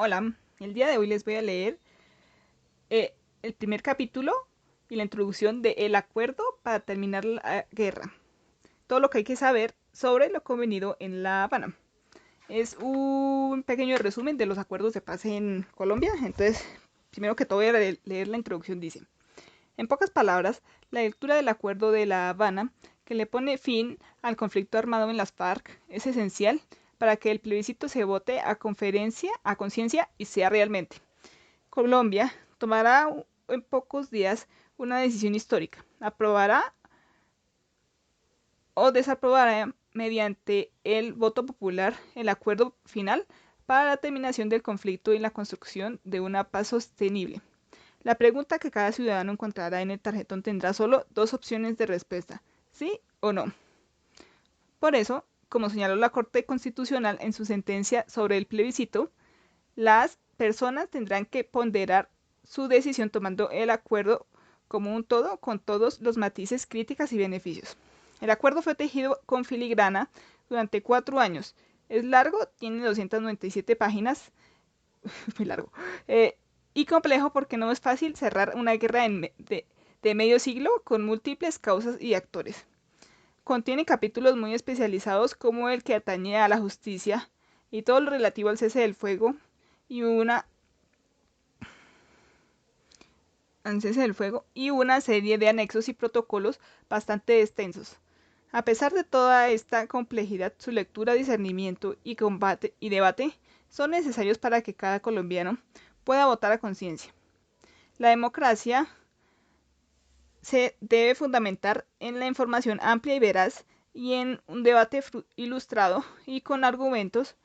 Hola, el día de hoy les voy a leer el primer capítulo y la introducción de El acuerdo para terminar la guerra. Todo lo que hay que saber sobre lo convenido en La Habana. Es un pequeño resumen de los acuerdos de paz en Colombia. Entonces, primero que todo voy a leer la introducción. Dice, en pocas palabras, la lectura del acuerdo de La Habana, que le pone fin al conflicto armado en las FARC, es esencial para que el plebiscito se vote a conciencia y sea realmente. Colombia tomará en pocos días una decisión histórica. Aprobará o desaprobará mediante el voto popular el acuerdo final para la terminación del conflicto y la construcción de una paz sostenible. La pregunta que cada ciudadano encontrará en el tarjetón tendrá solo dos opciones de respuesta, sí o no. Por eso, como señaló la Corte Constitucional en su sentencia sobre el plebiscito, las personas tendrán que ponderar su decisión tomando el acuerdo como un todo con todos los matices, críticas y beneficios. El acuerdo fue tejido con filigrana durante 4 años. Es largo, tiene 297 páginas, muy largo, eh, y complejo porque no es fácil cerrar una guerra de medio siglo con múltiples causas y actores. Contiene capítulos muy especializados como el que atañe a la justicia y todo lo relativo al cese del fuego y una serie de anexos y protocolos bastante extensos. A pesar de toda esta complejidad, su lectura, discernimiento y combate y debate son necesarios para que cada colombiano pueda votar a conciencia. La democracia se debe fundamentar en la información amplia y veraz y en un debate ilustrado y con argumentos.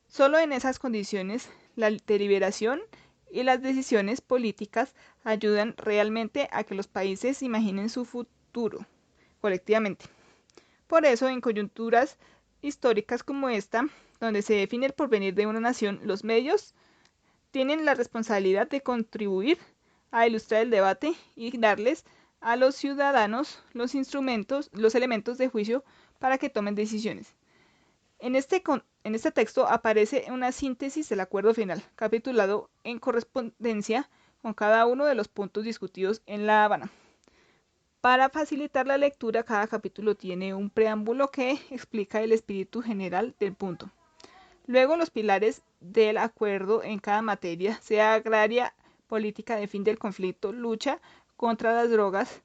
Solo en esas condiciones la deliberación y las decisiones políticas ayudan realmente a que los países imaginen su futuro colectivamente. Por eso, en coyunturas históricas como esta, donde se define el porvenir de una nación, los medios tienen la responsabilidad de contribuir a ilustrar el debate y darles a los ciudadanos los instrumentos, los elementos de juicio para que tomen decisiones. En este texto aparece una síntesis del acuerdo final, capitulado en correspondencia con cada uno de los puntos discutidos en La Habana. Para facilitar la lectura, cada capítulo tiene un preámbulo que explica el espíritu general del punto. Luego, los pilares del acuerdo en cada materia, sea agraria, política de fin del conflicto, lucha contra las drogas,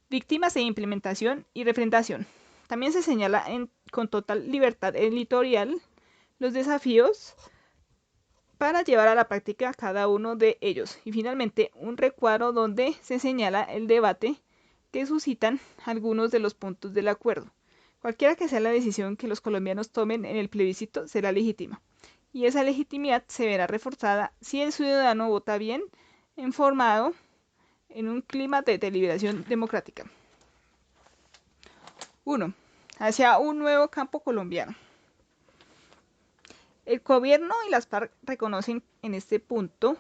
víctimas e implementación y refrendación. También se señala con total libertad editorial los desafíos para llevar a la práctica cada uno de ellos. Y finalmente, un recuadro donde se señala el debate que suscitan algunos de los puntos del acuerdo. Cualquiera que sea la decisión que los colombianos tomen en el plebiscito será legítima. Y esa legitimidad se verá reforzada si el ciudadano vota bien, informado, en un clima de deliberación democrática. 1. Hacia un nuevo campo colombiano. El gobierno y las FARC reconocen en este punto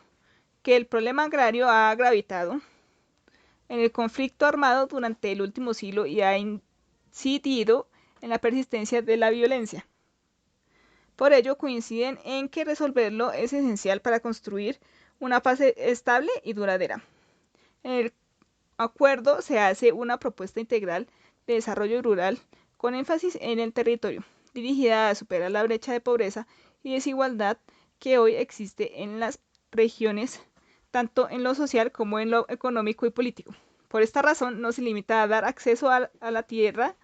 que el problema agrario ha gravitado en el conflicto armado durante el último siglo y ha incidido en la persistencia de la violencia. Por ello, coinciden en que resolverlo es esencial para construir una paz estable y duradera. En el acuerdo se hace una propuesta integral de desarrollo rural con énfasis en el territorio, dirigida a superar la brecha de pobreza y desigualdad que hoy existe en las regiones, tanto en lo social como en lo económico y político. Por esta razón, no se limita a dar acceso a la tierra,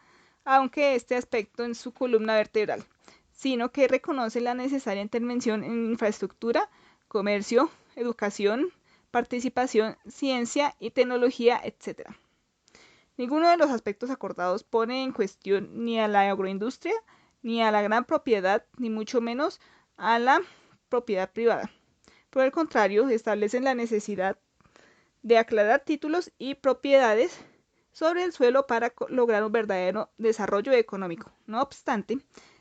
aunque este aspecto en su columna vertebral, sino que reconoce la necesaria intervención en infraestructura, comercio, educación, participación, ciencia y tecnología, etc. Ninguno de los aspectos acordados pone en cuestión ni a la agroindustria, ni a la gran propiedad, ni mucho menos a la propiedad privada. Por el contrario, establecen la necesidad de aclarar títulos y propiedades sobre el suelo para lograr un verdadero desarrollo económico. No obstante,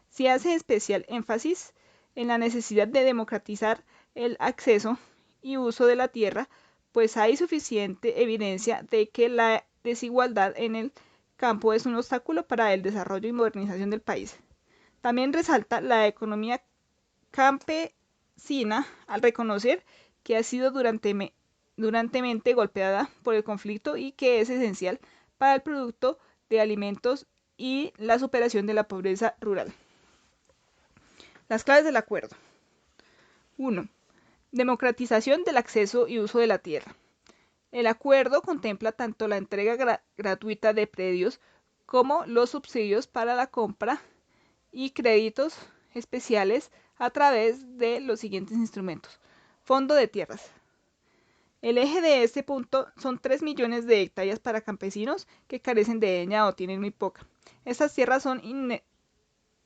se hace especial énfasis en la necesidad de democratizar el acceso y uso de la tierra, pues hay suficiente evidencia de que la desigualdad en el campo es un obstáculo para el desarrollo y modernización del país. También resalta la economía campesina SINA al reconocer que ha sido durantemente golpeada por el conflicto y que es esencial para el producto de alimentos y la superación de la pobreza rural. Las claves del acuerdo. 1. Democratización del acceso y uso de la tierra. El acuerdo contempla tanto la entrega gratuita de predios como los subsidios para la compra y créditos especiales a través de los siguientes instrumentos. Fondo de tierras. El eje de este punto son 3 millones de hectáreas para campesinos que carecen de leña o tienen muy poca. Estas tierras son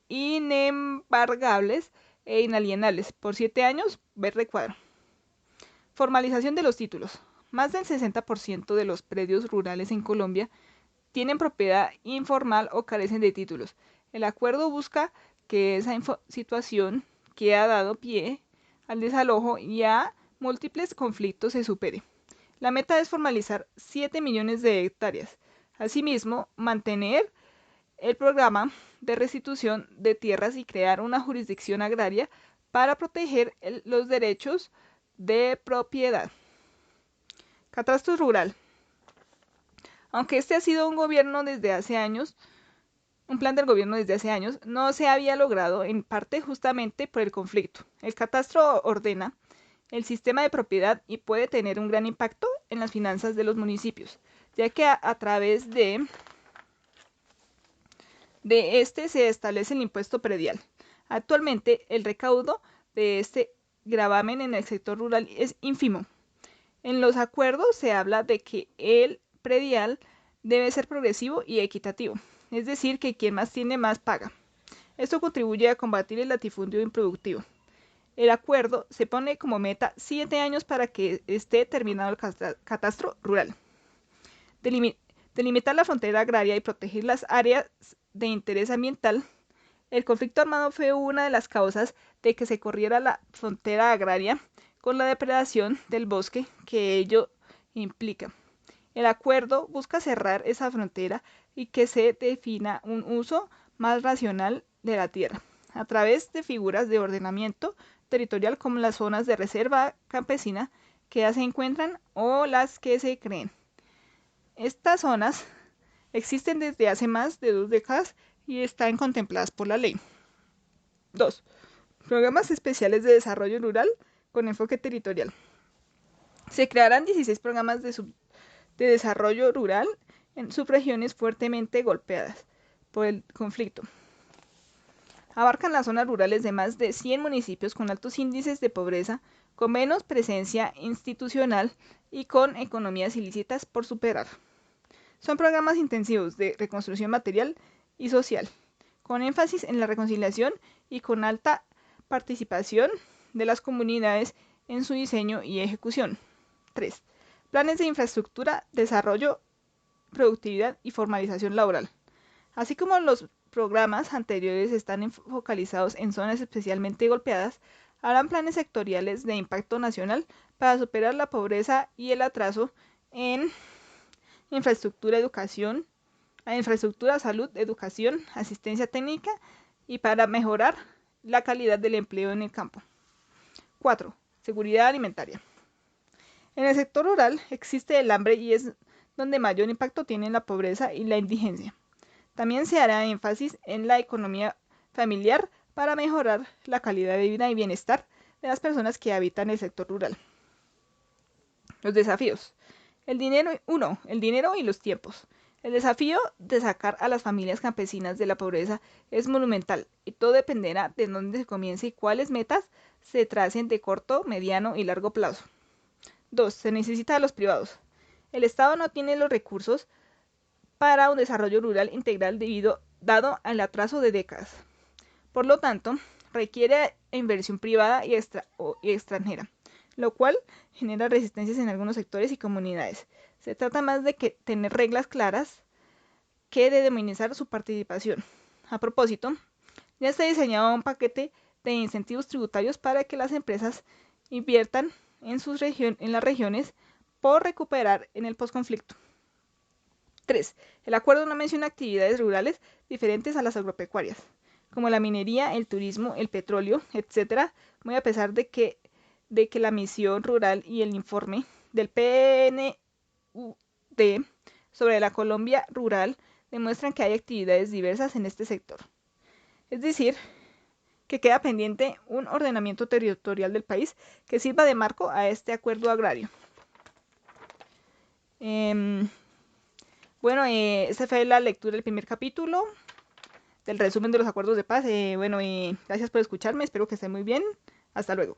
inembargables e inalienables. Por 7 años, ver recuadro. Formalización de los títulos. Más del 60% de los predios rurales en Colombia tienen propiedad informal o carecen de títulos. El acuerdo busca que esa situación que ha dado pie al desalojo y a múltiples conflictos se supere. La meta es formalizar 7 millones de hectáreas. Asimismo, mantener el programa de restitución de tierras y crear una jurisdicción agraria para proteger los derechos de propiedad. Catastro rural. Aunque este ha sido un plan del gobierno desde hace años, no se había logrado en parte justamente por el conflicto. El catastro ordena el sistema de propiedad y puede tener un gran impacto en las finanzas de los municipios, ya que a través de este se establece el impuesto predial. Actualmente, el recaudo de este gravamen en el sector rural es ínfimo. En los acuerdos se habla de que el predial debe ser progresivo y equitativo, es decir, que quien más tiene más paga. Esto contribuye a combatir el latifundio improductivo. El acuerdo se pone como meta 7 años para que esté terminado el catastro rural. Delimitar la frontera agraria y proteger las áreas de interés ambiental. El conflicto armado fue una de las causas de que se corriera la frontera agraria con la depredación del bosque que ello implica. El acuerdo busca cerrar esa frontera y que se defina un uso más racional de la tierra, a través de figuras de ordenamiento territorial como las zonas de reserva campesina que ya se encuentran o las que se creen. Estas zonas existen desde hace más de 2 décadas y están contempladas por la ley. 2. Programas especiales de desarrollo rural con enfoque territorial. Se crearán 16 programas de desarrollo rural en subregiones fuertemente golpeadas por el conflicto. Abarcan las zonas rurales de más de 100 municipios con altos índices de pobreza, con menos presencia institucional y con economías ilícitas por superar. Son programas intensivos de reconstrucción material y social, con énfasis en la reconciliación y con alta participación de las comunidades en su diseño y ejecución. 3. Planes de infraestructura, desarrollo, productividad y formalización laboral. Así como los programas anteriores están focalizados en zonas especialmente golpeadas, harán planes sectoriales de impacto nacional para superar la pobreza y el atraso en infraestructura, salud, educación, asistencia técnica y para mejorar la calidad del empleo en el campo. 4. Seguridad alimentaria. En el sector rural existe el hambre y es donde mayor impacto tiene la pobreza y la indigencia. También se hará énfasis en la economía familiar para mejorar la calidad de vida y bienestar de las personas que habitan el sector rural. Los desafíos. El dinero y los tiempos. El desafío de sacar a las familias campesinas de la pobreza es monumental y todo dependerá de dónde se comience y cuáles metas se tracen de corto, mediano y largo plazo. 2. Se necesita a los privados. El Estado no tiene los recursos para un desarrollo rural integral dado al atraso de décadas. Por lo tanto, requiere inversión privada y extranjera, lo cual genera resistencias en algunos sectores y comunidades. Se trata más de tener reglas claras que de demonizar su participación. A propósito, ya está diseñado un paquete de incentivos tributarios para que las empresas inviertan en las regiones por recuperar en el posconflicto. 3. El acuerdo no menciona actividades rurales diferentes a las agropecuarias. como la minería, el turismo, el petróleo, etcétera, muy a pesar de que la misión rural y el informe del PNUD sobre la Colombia rural demuestran que hay actividades diversas en este sector. Es decir, que queda pendiente un ordenamiento territorial del país que sirva de marco a este acuerdo agrario. Bueno, esta fue la lectura del primer capítulo del resumen de los acuerdos de paz. Bueno, gracias por escucharme, espero que estén muy bien. Hasta luego.